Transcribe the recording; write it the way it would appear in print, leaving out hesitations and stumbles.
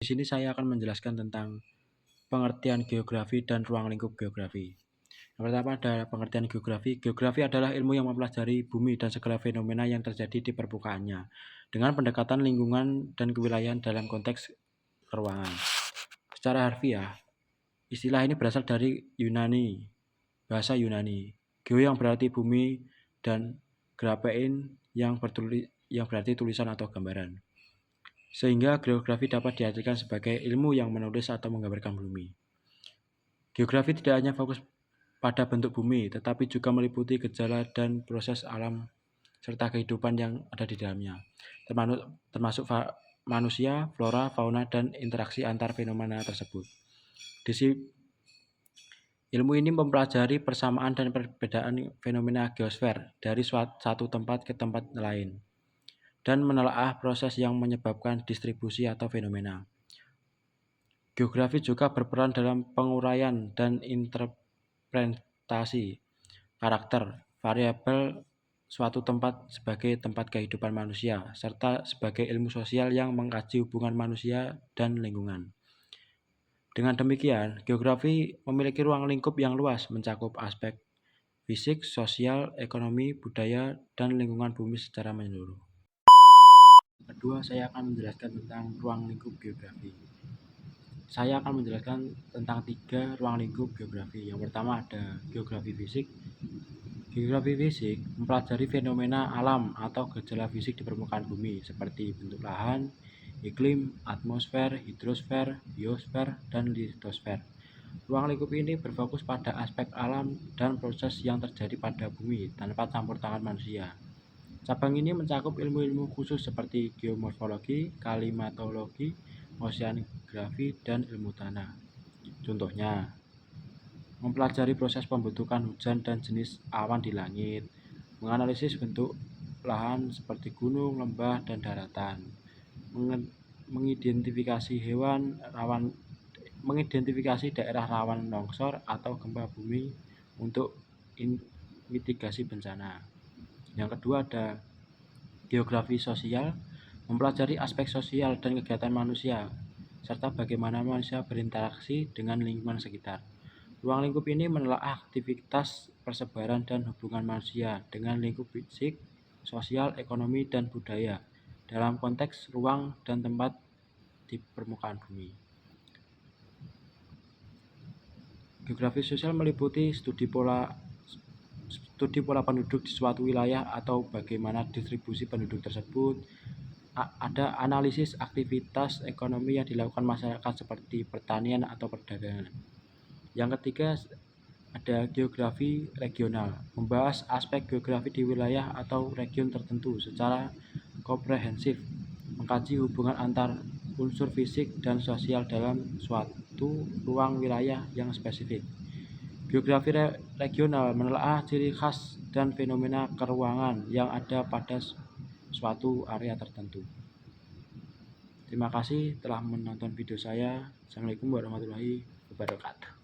Di sini saya akan menjelaskan tentang pengertian geografi dan ruang lingkup geografi. Yang pertama ada pengertian geografi. Geografi adalah ilmu yang mempelajari bumi dan segala fenomena yang terjadi di permukaannya dengan pendekatan lingkungan dan kewilayahan dalam konteks keruangan. Secara harfiah, istilah ini berasal dari bahasa Yunani. Geo yang berarti bumi dan graphein yang berarti tulisan atau gambaran. Sehingga geografi dapat diartikan sebagai ilmu yang menulis atau menggambarkan bumi. Geografi tidak hanya fokus pada bentuk bumi, tetapi juga meliputi gejala dan proses alam serta kehidupan yang ada di dalamnya, termasuk manusia, flora, fauna, dan interaksi antar fenomena tersebut. Ilmu ini mempelajari persamaan dan perbedaan fenomena geosfer dari satu tempat ke tempat lain, dan menelaah proses yang menyebabkan distribusi atau fenomena. Geografi juga berperan dalam penguraian dan interpretasi karakter variabel suatu tempat sebagai tempat kehidupan manusia, serta sebagai ilmu sosial yang mengkaji hubungan manusia dan lingkungan. Dengan demikian, geografi memiliki ruang lingkup yang luas, mencakup aspek fisik, sosial, ekonomi, budaya, dan lingkungan bumi secara menyeluruh. Kedua, saya akan menjelaskan tentang ruang lingkup geografi. Saya akan menjelaskan tentang 3 ruang lingkup geografi. Yang pertama ada geografi fisik. Geografi fisik mempelajari fenomena alam atau gejala fisik di permukaan bumi seperti bentuk lahan, iklim, atmosfer, hidrosfer, biosfer, dan litosfer. Ruang lingkup ini berfokus pada aspek alam dan proses yang terjadi pada bumi tanpa campur tangan manusia. Cabang ini mencakup ilmu-ilmu khusus seperti geomorfologi, klimatologi, oceanografi, dan ilmu tanah. Contohnya, mempelajari proses pembentukan hujan dan jenis awan di langit, menganalisis bentuk lahan seperti gunung, lembah, dan daratan, mengidentifikasi daerah rawan longsor atau gempa bumi untuk mitigasi bencana. Yang kedua ada geografi sosial, mempelajari aspek sosial dan kegiatan manusia, serta bagaimana manusia berinteraksi dengan lingkungan sekitar. Ruang lingkup ini menelaah aktivitas persebaran dan hubungan manusia dengan lingkup fisik, sosial, ekonomi, dan budaya dalam konteks ruang dan tempat di permukaan bumi. Geografi sosial meliputi studi pola penduduk di suatu wilayah atau bagaimana distribusi penduduk tersebut. Ada analisis aktivitas ekonomi yang dilakukan masyarakat seperti pertanian atau perdagangan. Yang ketiga ada geografi regional, membahas aspek geografi di wilayah atau region tertentu secara komprehensif, mengkaji hubungan antar unsur fisik dan sosial dalam suatu ruang wilayah yang spesifik. Geografi regional menelaah ciri khas dan fenomena keruangan yang ada pada suatu area tertentu. Terima kasih telah menonton video saya. Assalamualaikum warahmatullahi wabarakatuh.